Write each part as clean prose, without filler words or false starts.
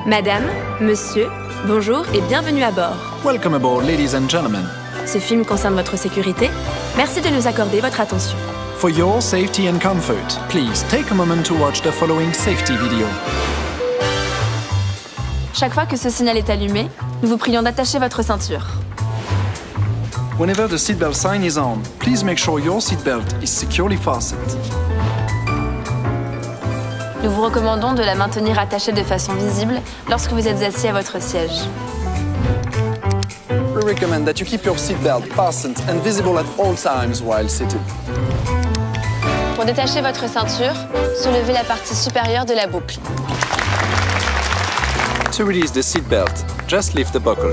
Madame, monsieur, bonjour et bienvenue à bord. Welcome aboard, ladies and gentlemen. Ce film concerne votre sécurité. Merci de nous accorder votre attention. For your safety and comfort, please take a moment to watch the following safety video. Chaque fois que ce signal est allumé, nous vous prions d'attacher votre ceinture. Whenever the seatbelt sign is on, please make sure your seatbelt is securely fastened. Nous vous recommandons de la maintenir attachée de façon visible lorsque vous êtes assis à votre siège. We recommend that you keep your seatbelt fastened and visible at all times while sitting. Pour détacher votre ceinture, soulevez la partie supérieure de la boucle. To release the seatbelt, just lift the buckle.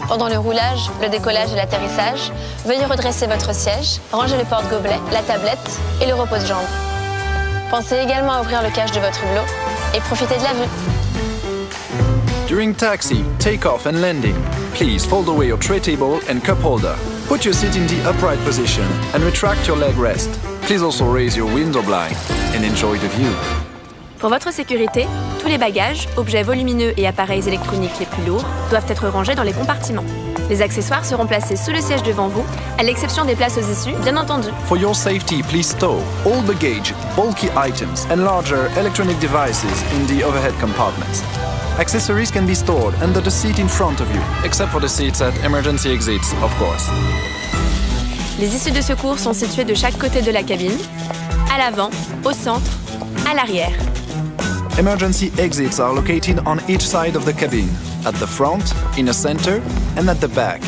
Pendant le roulage, le décollage et l'atterrissage, veuillez redresser votre siège, ranger le porte-gobelet, la tablette et le repose-jambes. Pensez également à ouvrir le cache de votre hublot et profitez de la vue. During taxi, takeoff and landing, please fold away your tray table and cup holder. Put your seat in the upright position and retract your leg rest. Please also raise your window blind and enjoy the view. Pour votre sécurité, tous les bagages, objets volumineux et appareils électroniques les plus lourds doivent être rangés dans les compartiments. Les accessoires seront placés sous le siège devant vous, à l'exception des places aux issues, bien entendu. For your safety, please stow all baggage, bulky items and larger electronic devices in the overhead compartments. Accessories can be stored under the seat in front of you, except for the seats at emergency exits, of course. Les issues de secours sont situées de chaque côté de la cabine, à l'avant, au centre, à l'arrière. Emergency exits are located on each side of the cabin, at the front, in the center, and at the back.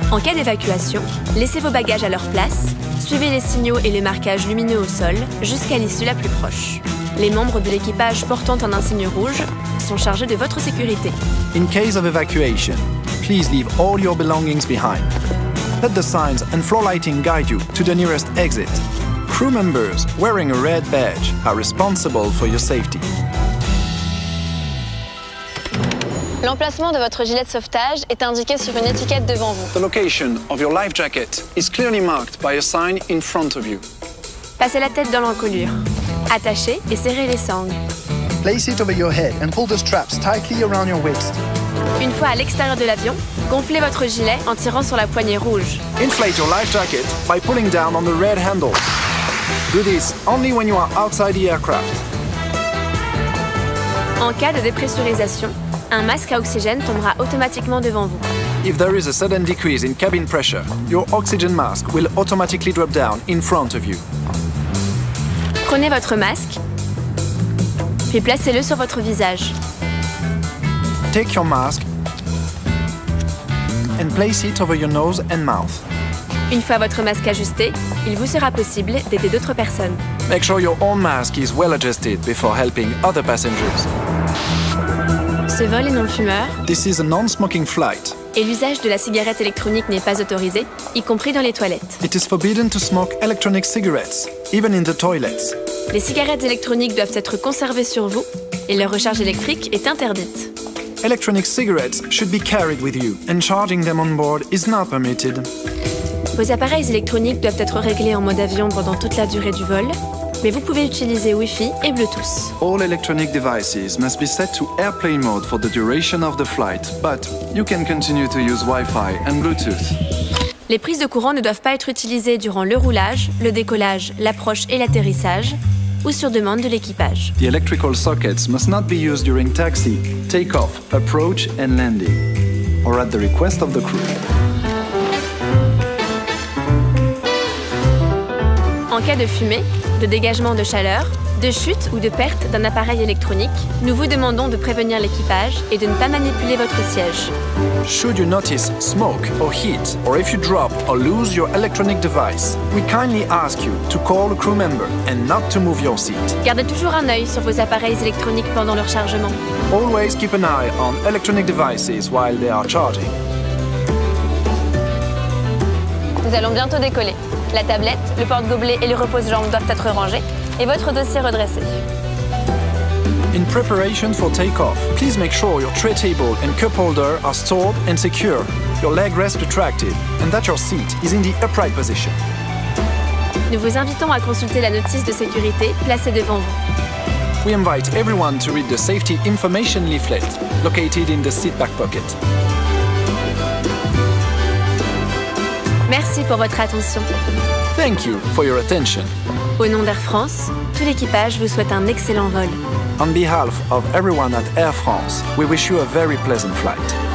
En cas d'évacuation, laissez vos bagages à leur place, suivez les signaux et les marquages lumineux au sol jusqu'à l'issue la plus proche. Les membres de l'équipage portant un insigne rouge sont chargés de votre sécurité. In case of evacuation, please leave all your belongings behind. Let the signs and floor lighting guide you to the nearest exit. Crew members wearing a red badge are responsible for your safety. L'emplacement de votre gilet de sauvetage est indiqué sur une étiquette devant vous. The location of your life jacket is clearly marked by a sign in front of you. Passez la tête dans l'encolure. Attachez et serrez les sangles. Place it over your head and pull the straps tightly around your waist. Une fois à l'extérieur de l'avion, gonflez votre gilet en tirant sur la poignée rouge. Inflate your life jacket by pulling down on the red handle. Do this only when you are outside the aircraft. En cas de dépressurisation, un masque à oxygène tombera automatiquement devant vous. If there is a sudden decrease in cabin pressure, your oxygen mask will automatically drop down in front of you. Prenez votre masque, puis placez-le sur votre visage. Take your mask and place it over your nose and mouth. Une fois votre masque ajusté, il vous sera possible d'aider d'autres personnes. Make sure your own mask is well adjusted before helping other passengers. Ce vol est non-fumeur This is a non-smoking flight. et l'usage de la cigarette électronique n'est pas autorisé, y compris dans les toilettes. It is forbidden to smoke electronic cigarettes, even in the toilets. Les cigarettes électroniques doivent être conservées sur vous et leur recharge électrique est interdite. Electronic cigarettes should be carried with you, and charging them on board is not permitted. Vos appareils électroniques doivent être réglés en mode avion pendant toute la durée du vol, mais vous pouvez utiliser Wi-Fi et Bluetooth. All electronic devices must be set to airplane mode for the duration of the flight, but you can continue to use Wi-Fi and Bluetooth. Les prises de courant ne doivent pas être utilisées durant le roulage, le décollage, l'approche et l'atterrissage, ou sur demande de l'équipage. The electrical sockets must not be used during taxi, takeoff, approach and landing, or at the request of the crew. En cas de fumée, de dégagement de chaleur, de chute ou de perte d'un appareil électronique, nous vous demandons de prévenir l'équipage et de ne pas manipuler votre siège. Should you notice smoke or heat, or if you drop or lose your electronic device, we kindly ask you to call a crew member and not to move your seat. Gardez toujours un œil sur vos appareils électroniques pendant leur chargement. Always keep an eye on electronic devices while they are charging. Nous allons bientôt décoller. La tablette, le porte-gobelet et le repose-jambes doivent être rangés et votre dossier redressé. In preparation for takeoff, please make sure your tray table and cup holder are stored and secure, your leg rest retracted, and that your seat is in the upright position. Nous vous invitons à consulter la notice de sécurité placée devant vous. we invite everyone to read the safety information leaflet located in the seat back pocket. Merci pour votre attention. Thank you for your attention. Au nom d'Air France, tout l'équipage vous souhaite un excellent vol. On behalf of everyone at Air France, we wish you a very pleasant flight.